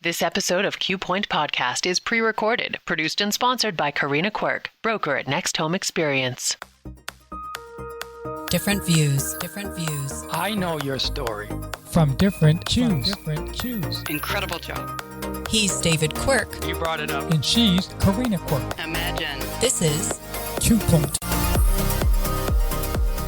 This episode of Q Point Podcast is pre-recorded, produced and sponsored by Corenna Quirk, broker at Next Home Experience. Different views. I know your story. From different Jews. Incredible job. He's David Quirk. You brought it up. And she's Corenna Quirk. Imagine. This is Q Point.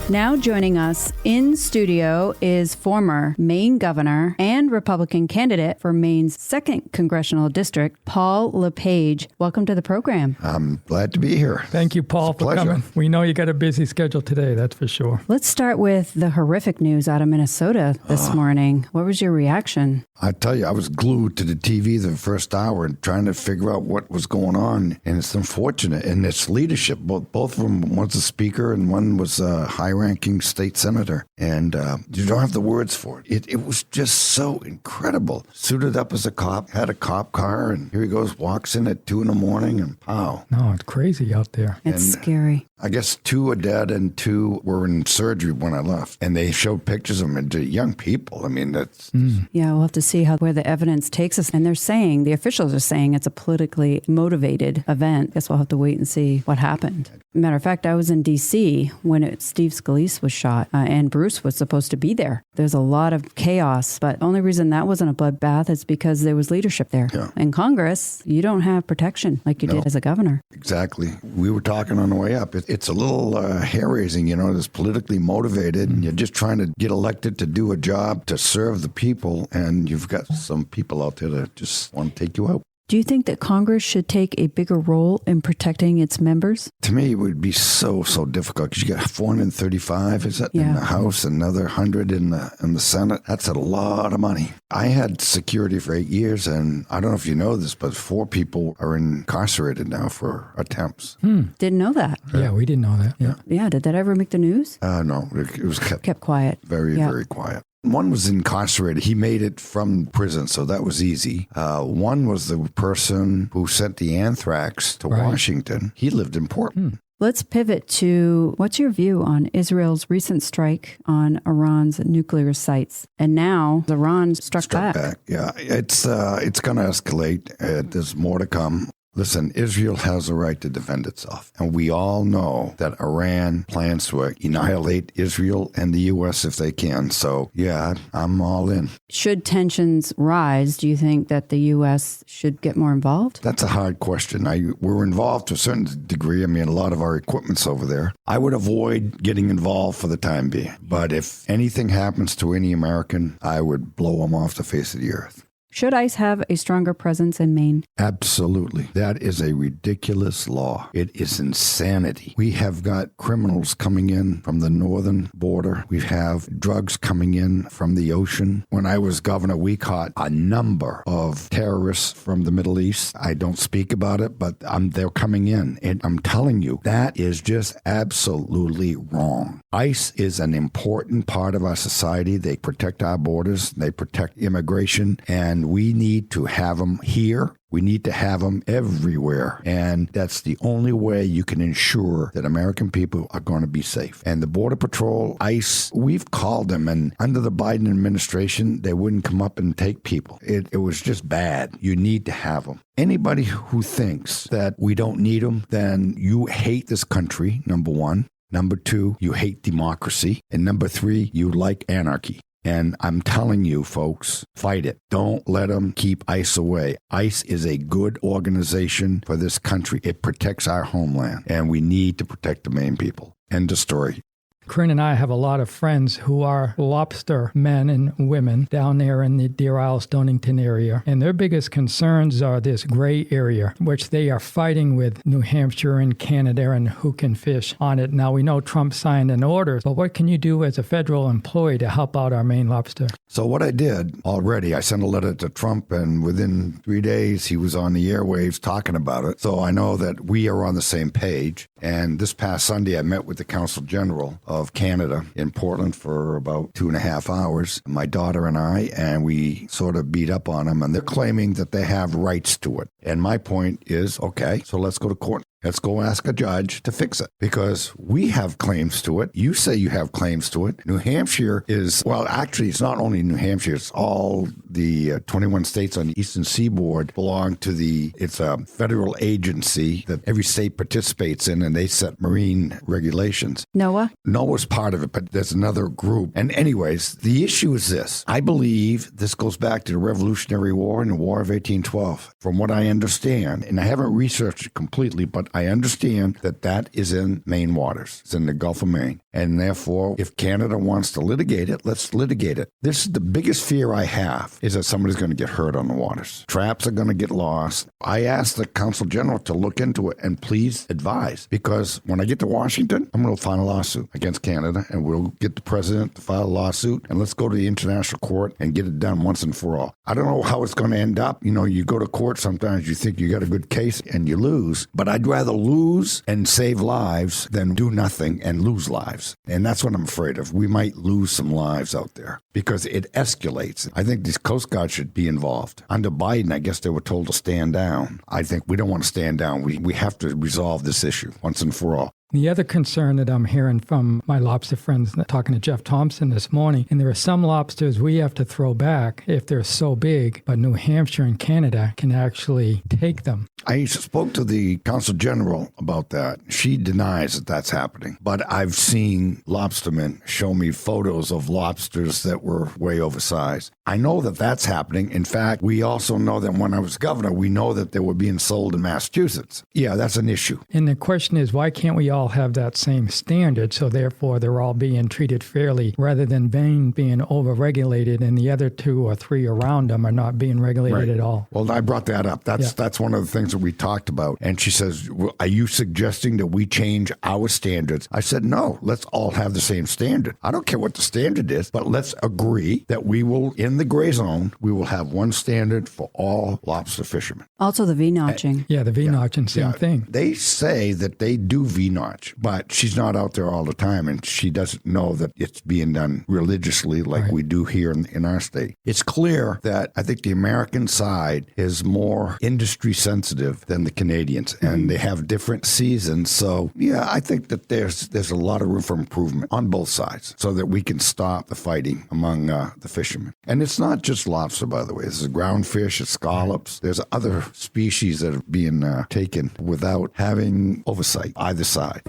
Now joining us in studio is former Maine Governor and Republican candidate for Maine's 2nd Congressional District, Paul LePage. Welcome to the program. I'm glad to be here. Thank you, Paul, for coming. We know you got a busy schedule today, that's for sure. Let's start with the horrific news out of Minnesota this morning. What was your reaction? I tell you, I was glued to the TV the first hour and trying to figure out what was going on. And it's unfortunate. And it's leadership. Both of them, one's a speaker and one was a high-ranking state senator. And you don't have the words for it. It was just so incredible. Suited up as a cop, had a cop car, and here he goes, walks in at 2 a.m. and pow. No, it's crazy out there. It's scary. I guess 2 are dead and 2 were in surgery when I left. And they showed pictures of them to young people. I mean, that's... Yeah, we'll have to see where the evidence takes us. And they're saying, the officials are saying it's a politically motivated event. Guess we'll have to wait and see what happened. Matter of fact, I was in D.C. when Steve Scalise was shot, and Bruce was supposed to be there. There's a lot of chaos, but the only reason that wasn't a bloodbath is because there was leadership there. Yeah. In Congress, you don't have protection like you did as a governor. Exactly. We were talking on the way up. It's a little hair-raising, it's politically motivated, and you're just trying to get elected to do a job to serve the people, and you've got some people out there that just want to take you out. Do you think that Congress should take a bigger role in protecting its members? To me, it would be so difficult because you got 435, is that, in the House, another 100 in the Senate. That's a lot of money. I had security for 8 years, and I don't know if you know this, but 4 people are incarcerated now for attempts. Didn't know that. Yeah, we didn't know that. Yeah, did that ever make the news? No, it was kept quiet. Very quiet. One was incarcerated. He made it from prison, so that was easy. One was the person who sent the anthrax to Washington. He lived in Portland. Let's pivot to what's your view on Israel's recent strike on Iran's nuclear sites? And now Iran struck back. Yeah, it's going to escalate. There's more to come. Listen, Israel has a right to defend itself. And we all know that Iran plans to annihilate Israel and the U.S. if they can. So, yeah, I'm all in. Should tensions rise, do you think that the U.S. should get more involved? That's a hard question. We're involved to a certain degree. I mean, a lot of our equipment's over there. I would avoid getting involved for the time being. But if anything happens to any American, I would blow them off the face of the earth. Should ICE have a stronger presence in Maine? Absolutely. That is a ridiculous law. It is insanity. We have got criminals coming in from the northern border. We have drugs coming in from the ocean. When I was governor, we caught a number of terrorists from the Middle East. I don't speak about it, but they're coming in. And I'm telling you, that is just absolutely wrong. ICE is an important part of our society. They protect our borders. They protect immigration. And we need to have them here. We need to have them everywhere. And that's the only way you can ensure that American people are going to be safe. And the Border Patrol, ICE, we've called them. And under the Biden administration, they wouldn't come up and take people. It was just bad. You need to have them. Anybody who thinks that we don't need them, then you hate this country, number one. Number 2, you hate democracy. And number 3, you like anarchy. And I'm telling you, folks, fight it. Don't let them keep ICE away. ICE is a good organization for this country. It protects our homeland, and we need to protect the Maine people. End of story. Corinne and I have a lot of friends who are lobster men and women down there in the Deer Isle, Stonington area. And their biggest concerns are this gray area, which they are fighting with New Hampshire and Canada and who can fish on it. Now, we know Trump signed an order, but what can you do as a federal employee to help out our Maine lobster? So what I did already, I sent a letter to Trump, and within 3 days, he was on the airwaves talking about it. So I know that we are on the same page. And this past Sunday, I met with the Consul General of Canada in Portland for about 2.5 hours, my daughter and I, and we sort of beat up on them, and they're claiming that they have rights to it. And my point is, okay, so let's go to court. Let's go ask a judge to fix it because we have claims to it. You say you have claims to it. New Hampshire is, well, actually, it's not only New Hampshire, it's all the 21 states on the eastern seaboard belong to it's a federal agency that every state participates in, and they set marine regulations. NOAA's part of it, but there's another group. And anyways, the issue is this. I believe this goes back to the Revolutionary War and the War of 1812. From what I understand, and I haven't researched it completely, but I understand that is in Maine waters. It's in the Gulf of Maine. And therefore, if Canada wants to litigate it, let's litigate it. This is the biggest fear I have, is that somebody's going to get hurt on the waters. Traps are going to get lost. I asked the Consul General to look into it and please advise, because when I get to Washington, I'm going to file a lawsuit against Canada, and we'll get the president to file a lawsuit, and let's go to the international court and get it done once and for all. I don't know how it's going to end up. You know, you go to court, sometimes you think you got a good case and you lose, but I'd rather lose and save lives than do nothing and lose lives. And that's what I'm afraid of. We might lose some lives out there because it escalates. I think these Coast Guard should be involved. Under Biden, I guess they were told to stand down. I think we don't want to stand down. We have to resolve this issue once and for all. The other concern that I'm hearing from my lobster friends talking to Jeff Thompson this morning, and there are some lobsters we have to throw back if they're so big, but New Hampshire and Canada can actually take them. I spoke to the Consul General about that. She denies that that's happening. But I've seen lobstermen show me photos of lobsters that were way oversized. I know that that's happening. In fact, we also know that when I was governor, we know that they were being sold in Massachusetts. Yeah, that's an issue. And the question is, why can't we all have that same standard, so therefore they're all being treated fairly, rather than Maine being overregulated and the other 2 or 3 around them are not being regulated at all? Well, I brought that up. That's one of the things that we talked about. And she says, well, are you suggesting that we change our standards? I said, no, let's all have the same standard. I don't care what the standard is, but let's agree that we will, in the gray zone, we will have one standard for all lobster fishermen. Also the V-notching. The V-notching, same thing. They say that they do V-notch, but she's not out there all the time, and she doesn't know that it's being done religiously like we do here in our state. It's clear that I think the American side is more industry sensitive than the Canadians, and they have different seasons. So, yeah, I think that there's a lot of room for improvement on both sides so that we can stop the fighting among the fishermen. And it's not just lobster, by the way. This is groundfish, it's scallops. There's other species that are being taken without having oversight either side.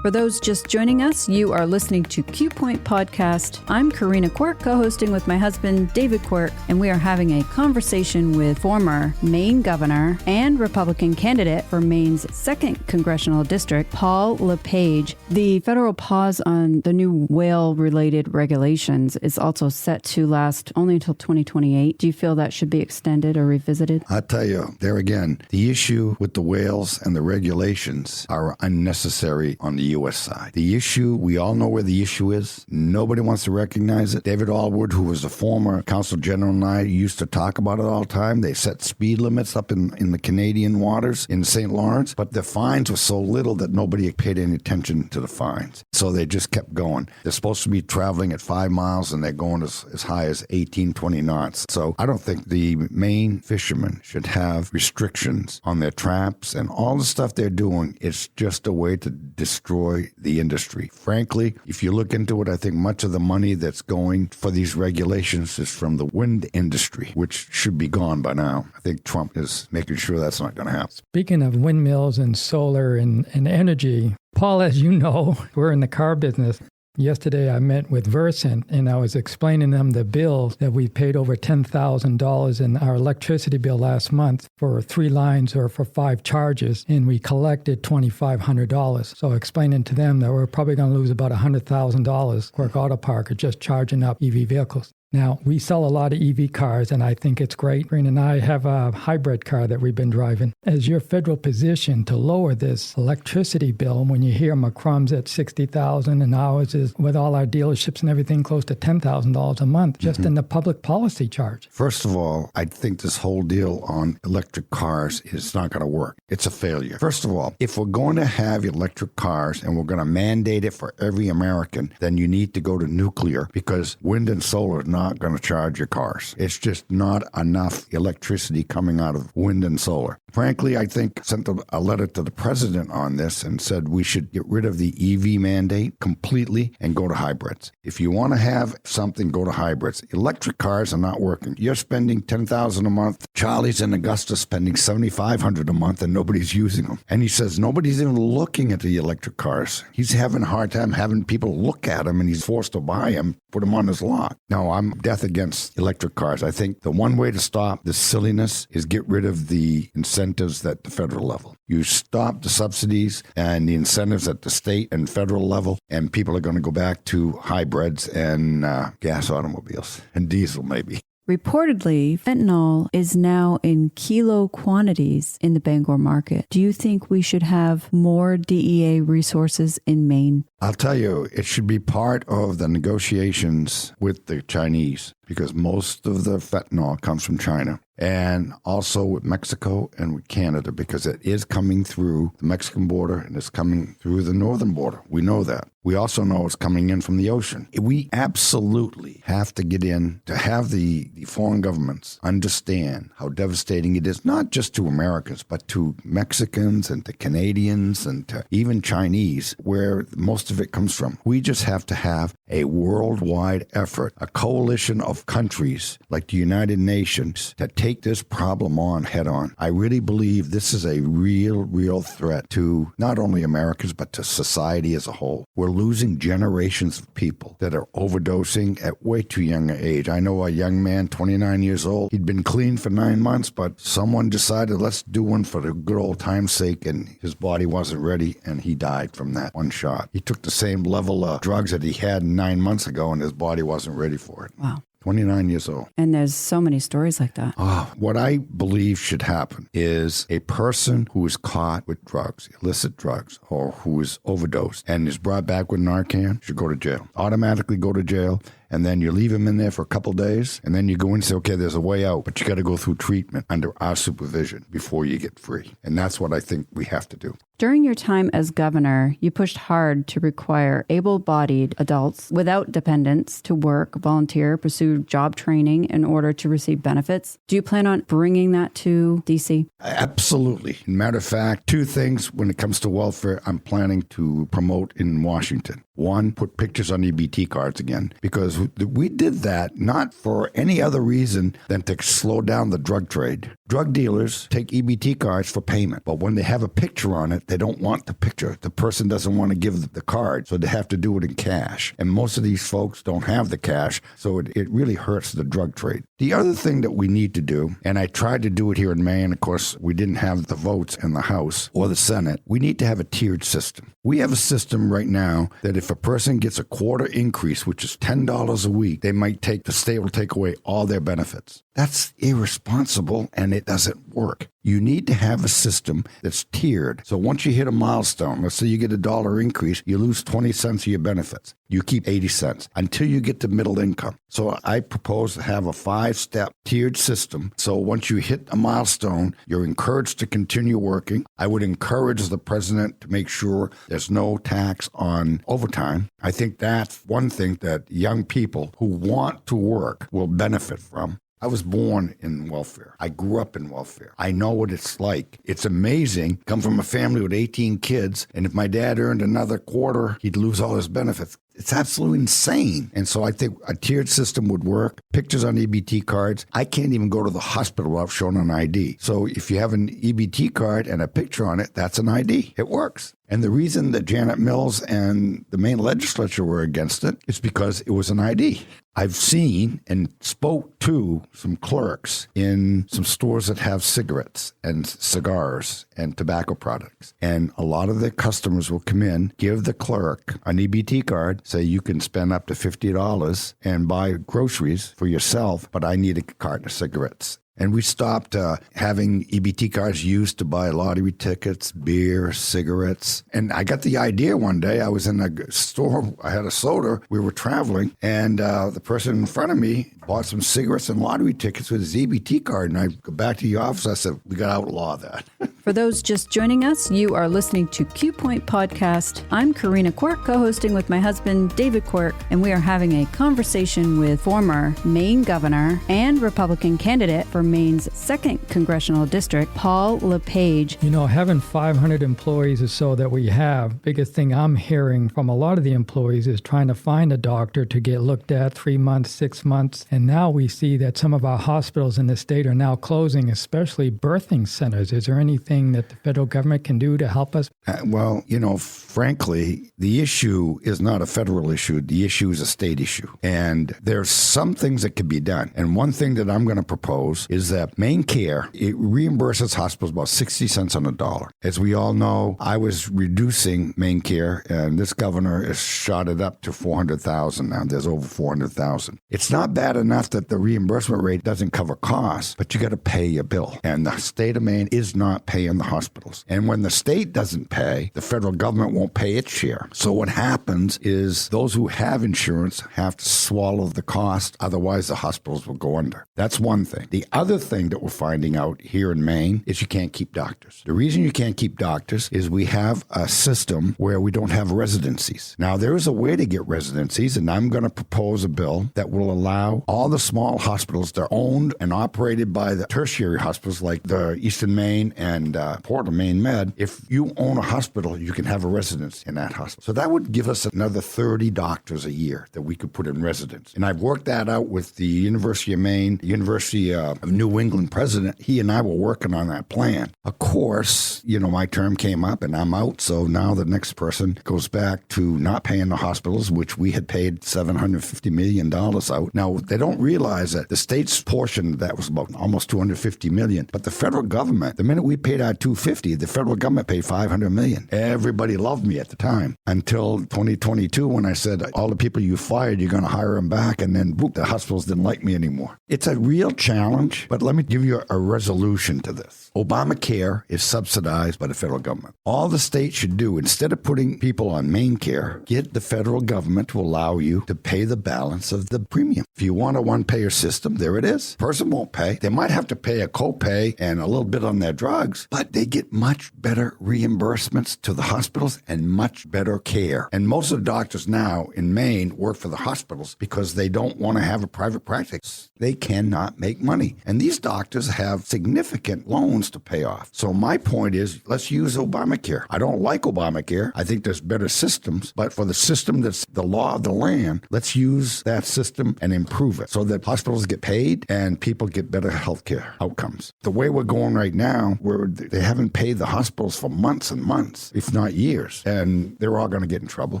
For those just joining us, you are listening to Q Point Podcast. I'm Corenna Quirk, co-hosting with my husband, David Quirk, and we are having a conversation with former Maine Governor and Republican candidate for Maine's 2nd Congressional District, Paul LePage. The federal pause on the new whale-related regulations is also set to last only until 2028. Do you feel that should be extended or revisited? I'll tell you, there again, the issue with the whales and the regulations are unnecessary on the U.S. side. The issue, we all know where the issue is. Nobody wants to recognize it. David Allwood, who was the former Consul General, and I used to talk about it all the time. They set speed limits up in the Canadian waters in St. Lawrence, but the fines were so little that nobody paid any attention to the fines. So they just kept going. They're supposed to be traveling at 5 miles, and they're going as high as 18, 20 knots. So I don't think the Maine fishermen should have restrictions on their traps, and all the stuff they're doing is just a way to destroy the industry. Frankly, if you look into it, I think much of the money that's going for these regulations is from the wind industry, which should be gone by now. I think Trump is making sure that's not going to happen. Speaking of windmills and solar and energy, Paul, as you know, we're in the car business. Yesterday, I met with Versant, and I was explaining them the bills that we paid over $10,000 in our electricity bill last month for 3 lines or for 5 charges, and we collected $2,500. So explaining to them that we're probably going to lose about $100,000 Quirk Auto Park or just charging up EV vehicles. Now, we sell a lot of EV cars, and I think it's great. Green and I have a hybrid car that we've been driving. As your federal position to lower this electricity bill, when you hear Macrum's at $60,000 and ours is, with all our dealerships and everything, close to $10,000 a month, just in the public policy charge. First of all, I think this whole deal on electric cars is not going to work. It's a failure. First of all, if we're going to have electric cars and we're going to mandate it for every American, then you need to go to nuclear, because wind and solar is not going to charge your cars. It's just not enough electricity coming out of wind and solar. Frankly, I think sent a letter to the president on this and said we should get rid of the EV mandate completely and go to hybrids. If you want to have something, go to hybrids. Electric cars are not working. You're spending $10,000 a month. Charlie's in Augusta spending $7,500 a month, and nobody's using them. And he says nobody's even looking at the electric cars. He's having a hard time having people look at them, and he's forced to buy them, put them on his lot. No, I'm death against electric cars. I think the one way to stop this silliness is get rid of the incentives at the federal level. You stop the subsidies and the incentives at the state and federal level, and people are going to go back to hybrids and gas automobiles and diesel maybe. Reportedly, fentanyl is now in kilo quantities in the Bangor market. Do you think we should have more DEA resources in Maine? I'll tell you, it should be part of the negotiations with the Chinese because most of the fentanyl comes from China. And also with Mexico and with Canada because it is coming through the Mexican border and it's coming through the northern border. We know that. We also know it's coming in from the ocean. We absolutely have to get in to have the foreign governments understand how devastating it is, not just to Americans, but to Mexicans and to Canadians and to even Chinese, where most of it comes from. We just have to have a worldwide effort, a coalition of countries like the United Nations to take this problem on head on. I really believe this is a real threat to not only Americans, but to society as a whole. We're losing generations of people that are overdosing at way too young an age. I know a young man, 29 years old. He'd been clean for 9 months, but someone decided, let's do one for the good old time's sake, and his body wasn't ready, and he died from that one shot. He took the same level of drugs that he had 9 months ago, and his body wasn't ready for it. Wow. 29 years old. And there's so many stories like that. What I believe should happen is a person who is caught with drugs, illicit drugs, or who is overdosed and is brought back with Narcan should go to jail. Automatically go to jail. And then you leave him in there for a couple days, and then you go in and say, okay, there's a way out, but you got to go through treatment under our supervision before you get free. And that's what I think we have to do. During your time as governor, you pushed hard to require able-bodied adults without dependents to work, volunteer, pursue job training in order to receive benefits. Do you plan on bringing that to D.C.? Absolutely. Matter of fact, 2 things when it comes to welfare I'm planning to promote in Washington. 1, put pictures on EBT cards again, because we did that not for any other reason than to slow down the drug trade. Drug dealers take EBT cards for payment, but when they have a picture on it, they don't want the picture. The person doesn't want to give the card, so they have to do it in cash. And most of these folks don't have the cash, so it really hurts the drug trade. The other thing that we need to do, and I tried to do it here in Maine, of course, we didn't have the votes in the House or the Senate, we need to have a tiered system. We have a system right now that if a person gets a quarter increase, which is $10 a week, the state will take away all their benefits. That's irresponsible, and it doesn't work. You need to have a system that's tiered. So once you hit a milestone, let's say you get $1 increase, you lose 20 cents of your benefits. You keep 80 cents until you get to middle income. So I propose to have a 5-step tiered system. So once you hit a milestone, you're encouraged to continue working. I would encourage the president to make sure there's no tax on overtime. I think that's one thing that young people who want to work will benefit from. I was born in welfare. I grew up in welfare. I know what it's like. It's amazing. Come from a family with 18 kids, and if my dad earned another quarter, he'd lose all his benefits. It's absolutely insane. And so I think a tiered system would work. Pictures on EBT cards. I can't even go to the hospital without showing an ID. So if you have an EBT card and a picture on it, that's an ID. It works. And the reason that Janet Mills and the Maine legislature were against it is because it was an ID. I've seen and spoke to some clerks in some stores that have cigarettes and cigars and tobacco products. And a lot of the customers will come in, give the clerk an EBT card, say you can spend up to $50 and buy groceries for yourself, but I need a carton of cigarettes. And we stopped having EBT cards used to buy lottery tickets, beer, cigarettes. And I got the idea one day. I was in a store. I had a soda. We were traveling. And the person in front of me bought some cigarettes and lottery tickets with his EBT card. And I go back to the office. I said, we got to outlaw that. For those just joining us, you are listening to Q Point Podcast. I'm Corenna Quirk, co-hosting with my husband, David Quirk, and we are having a conversation with former Maine Governor and Republican candidate for Maine's 2nd Congressional District, Paul LePage. You know, having 500 employees or so that we have, biggest thing I'm hearing from a lot of the employees is trying to find a doctor to get looked at 3 months, 6 months. And now we see that some of our hospitals in the state are now closing, especially birthing centers. Is there anything that the federal government can do to help us? Well, frankly, the issue is not a federal issue. The issue is a state issue. And there's some things that can be done. And one thing that I'm going to propose is that Maine Care, it reimburses hospitals about 60 cents on the dollar. As we all know, I was reducing Maine Care, and this governor has shot it up to 400,000 now. There's over 400,000. It's not bad enough that the reimbursement rate doesn't cover costs, but you got to pay your bill. And the state of Maine is not paying the hospitals. And when the state doesn't pay, the federal government won't pay its share. So what happens is those who have insurance have to swallow the cost. Otherwise, the hospitals will go under. That's one thing. The other thing that we're finding out here in Maine is you can't keep doctors. The reason you can't keep doctors is we have a system where we don't have residencies. Now, there is a way to get residencies, and I'm going to propose a bill that will allow all the small hospitals that are owned and operated by the tertiary hospitals like the Eastern Maine and Portland, Maine Med. If you own a hospital, you can have a residence in that hospital. So that would give us another 30 doctors a year that we could put in residence. And I've worked that out with the University of Maine, University of New England president. He and I were working on that plan. Of course, my term came up and I'm out. So now the next person goes back to not paying the hospitals, which we had paid $750 million out. Now, they don't realize that the state's portion of that was about almost $250 million. But the federal government, the minute we paid out $250, the federal government paid $500 million. Everybody loved me at the time until 2022 when I said, all the people you fired, you're going to hire them back. And then, boop, the hospitals didn't like me anymore. It's a real challenge, but let me give you a resolution to this. Obamacare is subsidized by the federal government. All the state should do, instead of putting people on Maine Care, get the federal government to allow you to pay the balance of the premium. If you want a one-payer system, there it is. Person won't pay. They might have to pay a copay and a little bit on their drugs, but they get much better reimbursements to the hospitals and much better care. And most of the doctors now in Maine work for the hospitals because they don't want to have a private practice. They cannot make money. And these doctors have significant loans to pay off. So my point is, let's use Obamacare. I don't like Obamacare. I think there's better systems, but for the system that's the law of the land, let's use that system and improve it so that hospitals get paid and people get better health care outcomes. The way we're going right now, they haven't paid the hospitals for months and months, if not years, and they're all going to get in trouble.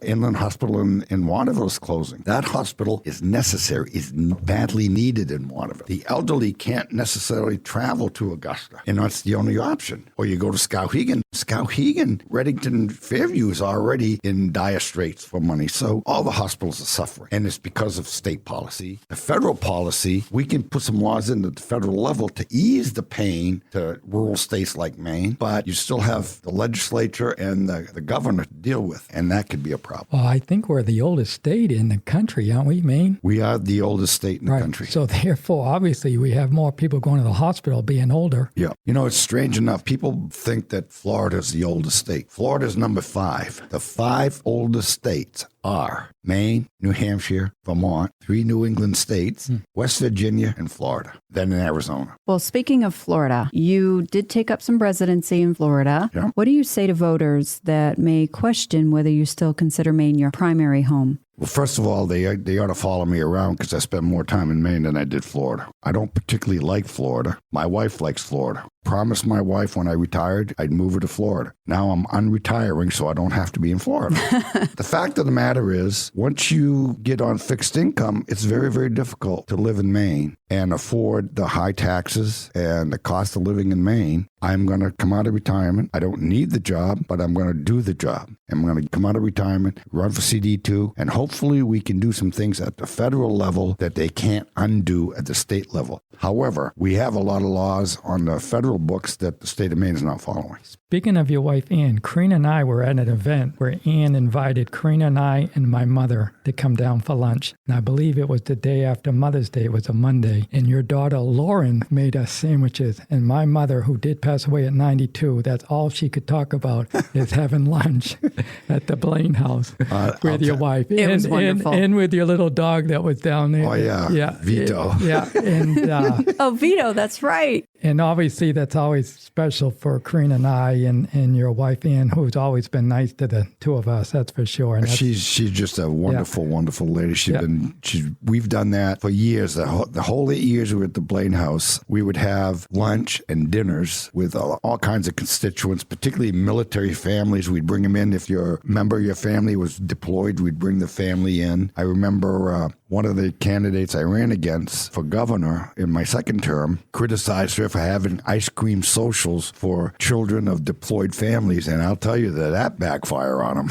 Inland Hospital in Waterville is closing. That hospital is necessary, is badly needed in Waterville. The elderly can't necessarily travel to Augusta, and that's the only option. Or you go to Skowhegan. Skowhegan, Reddington, Fairview is already in dire straits for money. So all the hospitals are suffering, and it's because of state policy. The federal policy, we can put some laws into the federal level to ease the pain to rural states like Maine, but you still have the legislature and the governor to deal with, and that could be a problem. Well, I think we're the oldest state in the country, aren't we, Maine? We are the oldest state in the country. So therefore, obviously, we have more people going to the hospital being older. Yeah. It's strange enough. People think that Florida is the oldest state. Florida is number 5. The 5 oldest states are Maine, New Hampshire, Vermont, 3 New England states, West Virginia, and Florida, then in Arizona. Well, speaking of Florida, you did take up some residency in Florida. Yeah. What do you say to voters that may question whether you still consider Maine your primary home? Well, first of all, they ought to follow me around because I spent more time in Maine than I did Florida. I don't particularly like Florida. My wife likes Florida. Promised my wife when I retired, I'd move her to Florida. Now I'm unretiring, so I don't have to be in Florida. The fact of the matter is, once you get on fixed income, it's very, very difficult to live in Maine and afford the high taxes and the cost of living in Maine. I'm going to come out of retirement. I don't need the job, but I'm going to do the job. I'm going to come out of retirement, run for CD2, and hopefully we can do some things at the federal level that they can't undo at the state state level. However, we have a lot of laws on the federal books that the state of Maine is not following. Speaking of your wife, Ann, Corinna and I were at an event where Ann invited Corinna and I and my mother to come down for lunch. And I believe it was the day after Mother's Day. It was a Monday. And your daughter, Lauren, made us sandwiches. And my mother, who did pass away at 92, that's all she could talk about is having lunch at the Blaine house with your wife. It was wonderful. And with your little dog that was down there. Oh, yeah. Vito. And Oh, Vito, that's right. And obviously, that's always special for Corinna and I and your wife, Ann, who's always been nice to the two of us, that's for sure. And she's just a wonderful, wonderful lady. We've done that for years. The whole 8 years we were at the Blaine House, we would have lunch and dinners with all kinds of constituents, particularly military families. We'd bring them in. If your member of your family was deployed, we'd bring the family in. I remember one of the candidates I ran against for governor in my second term criticized her for having ice cream socials for children of deployed families, and I'll tell you that backfired on them.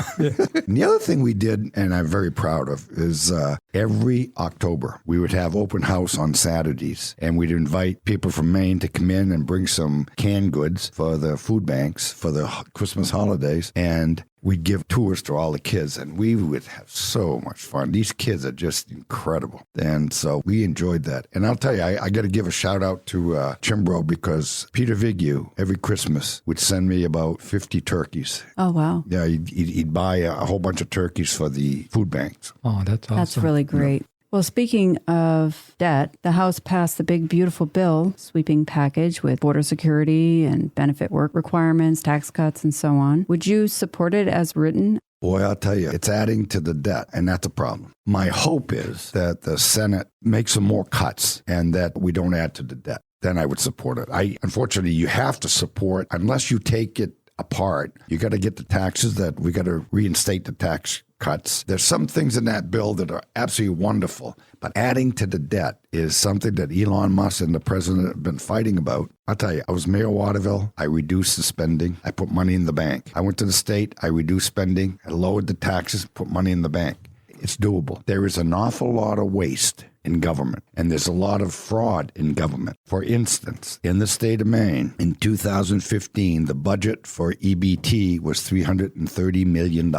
And the other thing we did, and I'm very proud of, is every October we would have open house on Saturdays, and we'd invite people from Maine to come in and bring some canned goods for the food banks for the Christmas holidays, and we'd give tours to all the kids, and we would have so much fun. These kids are just incredible. And so we enjoyed that. And I'll tell you, I got to give a shout out to Chimbro, because Peter Vigu, every Christmas, would send me about 50 turkeys. Oh, wow. Yeah, he'd buy a whole bunch of turkeys for the food banks. Oh, that's awesome. That's really great. Well, speaking of debt, the House passed the big, beautiful bill, sweeping package with border security and benefit work requirements, tax cuts, and so on. Would you support it as written? Boy, I'll tell you, it's adding to the debt, and that's a problem. My hope is that the Senate makes some more cuts and that we don't add to the debt. Then I would support it. Unfortunately, you have to support, unless you take it apart, you got to get the taxes that we got to reinstate the tax cuts. There's some things in that bill that are absolutely wonderful, but adding to the debt is something that Elon Musk and the president have been fighting about. I'll tell you, I was mayor of Waterville. I reduced the spending. I put money in the bank. I went to the state. I reduced spending. I lowered the taxes, put money in the bank. It's doable. There is an awful lot of waste in government, and there's a lot of fraud in government. For instance, in the state of Maine, in 2015, the budget for EBT was $330 million.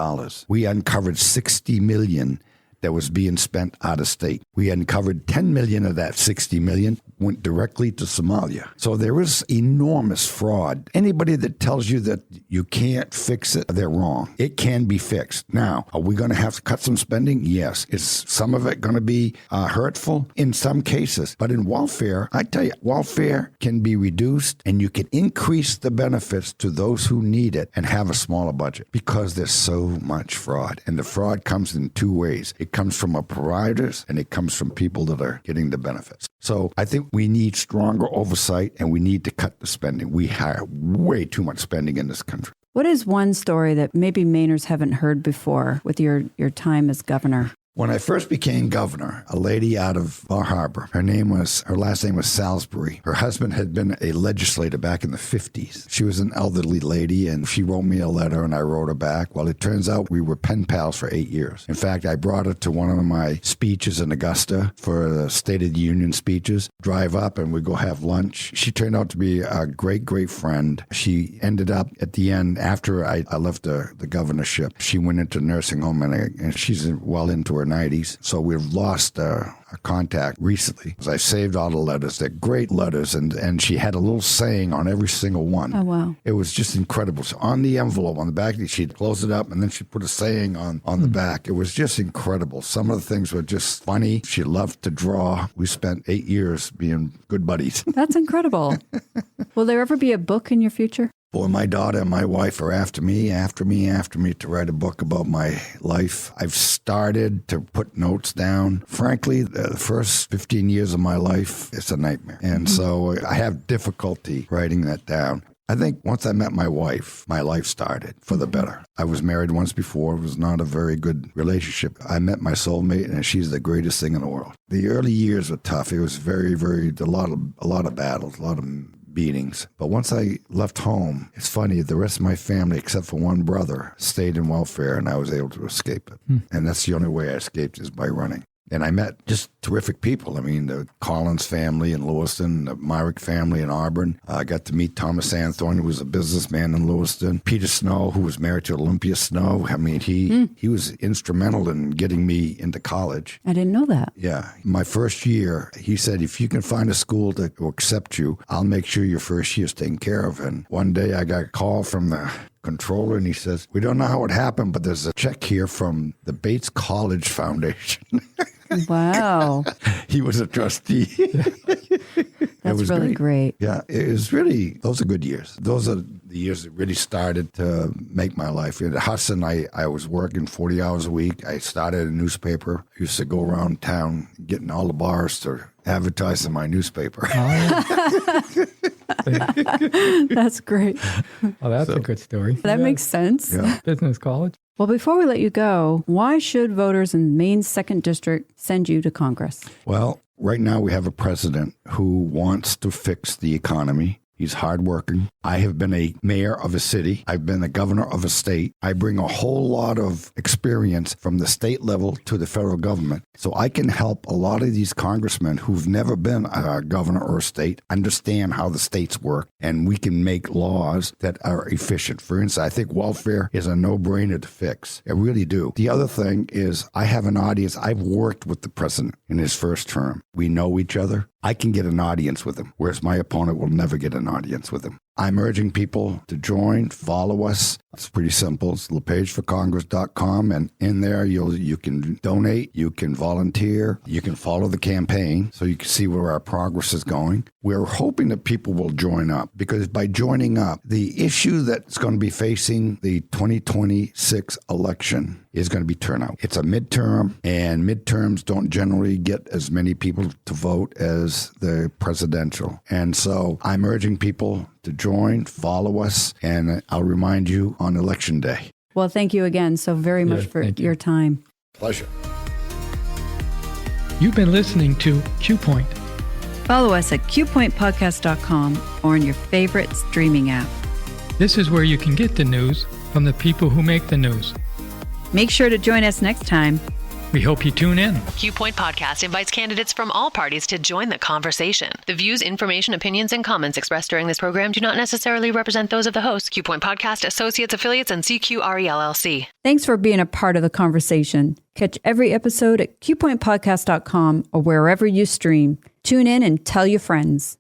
We uncovered $60 million that was being spent out of state. We uncovered $10 million of that $60 million went directly to Somalia. So there is enormous fraud. Anybody that tells you that you can't fix it, they're wrong. It can be fixed. Now, are we going to have to cut some spending? Yes. Is some of it going to be hurtful? In some cases. But in welfare, I tell you, welfare can be reduced, and you can increase the benefits to those who need it and have a smaller budget, because there's so much fraud. And the fraud comes in two ways. It comes from our providers, and it comes from people that are getting the benefits. So I think we need stronger oversight, and we need to cut the spending. We have way too much spending in this country. What is one story that maybe Mainers haven't heard before with your time as governor? When I first became governor, a lady out of Bar Harbor, her last name was Salisbury. Her husband had been a legislator back in the 50s. She was an elderly lady, and she wrote me a letter, and I wrote her back. Well, it turns out we were pen pals for 8 years. In fact, I brought her to one of my speeches in Augusta for the State of the Union speeches, drive up, and we'd go have lunch. She turned out to be a great, great friend. She ended up at the end, after I left the governorship, she went into nursing home, and she's well into her 90s. So we've lost a contact recently. I saved all the letters. They're great letters, and she had a little saying on every single one. Oh, wow. It was just incredible. So on the envelope, on the back, she'd close it up, and then she'd put a saying on the back. It was just incredible. Some of the things were just funny. She loved to draw. We spent 8 years being good buddies. That's incredible. Will there ever be a book in your future? Boy, my daughter and my wife are after me to write a book about my life. I've started to put notes down. Frankly, the first 15 years of my life, it's a nightmare. And so I have difficulty writing that down. I think once I met my wife, my life started for the better. I was married once before. It was not a very good relationship. I met my soulmate, and she's the greatest thing in the world. The early years were tough. It was very, very, a lot of battles, a lot of beatings. But once I left home, it's funny, the rest of my family, except for one brother, stayed in welfare, and I was able to escape it. And that's the only way I escaped, is by running. And I met just terrific people. I mean, the Collins family in Lewiston, the Myrick family in Auburn. I got to meet Thomas Anthorn, who was a businessman in Lewiston. Peter Snow, who was married to Olympia Snow. I mean, he was instrumental in getting me into college. I didn't know that. Yeah. My first year, he said, if you can find a school that will accept you, I'll make sure your first year is taken care of. And one day I got a call from the controller, and he says, we don't know how it happened, but there's a check here from the Bates College Foundation. Wow. He was a trustee. That's was really great. Yeah, it was really, those are good years. Those are the years that really started to make my life. At Hudson, I was working 40 hours a week. I started a newspaper. I used to go around town getting all the bars to advertise in my newspaper. That's great. Oh, that's a good story. That makes sense. Yeah. Business college. Well, before we let you go, why should voters in Maine's 2nd District send you to Congress? Well, right now we have a president who wants to fix the economy. He's hardworking. I have been a mayor of a city. I've been a governor of a state. I bring a whole lot of experience from the state level to the federal government. So I can help a lot of these congressmen who've never been a governor or a state understand how the states work. And we can make laws that are efficient. For instance, I think welfare is a no-brainer to fix. I really do. The other thing is I have an audience. I've worked with the president in his first term. We know each other. I can get an audience with him, whereas my opponent will never get an audience with him. I'm urging people to join, follow us. It's pretty simple. It's LePageForCongress.com, and in there you can donate, you can volunteer, you can follow the campaign so you can see where our progress is going. We're hoping that people will join up, because by joining up, the issue that's going to be facing the 2026 election is going to be turnout. It's a midterm, and midterms don't generally get as many people to vote as the presidential. And so I'm urging people to join, follow us, and I'll remind you on Election Day. Well, thank you again so very much for your time. Pleasure. You've been listening to Q Point. Follow us at qpointpodcast.com or in your favorite streaming app. This is where you can get the news from the people who make the news. Make sure to join us next time. We hope you tune in. Q Point Podcast invites candidates from all parties to join the conversation. The views, information, opinions, and comments expressed during this program do not necessarily represent those of the host, Q Point Podcast, associates, affiliates, and CQRE LLC. Thanks for being a part of the conversation. Catch every episode at qpointpodcast.com or wherever you stream. Tune in and tell your friends.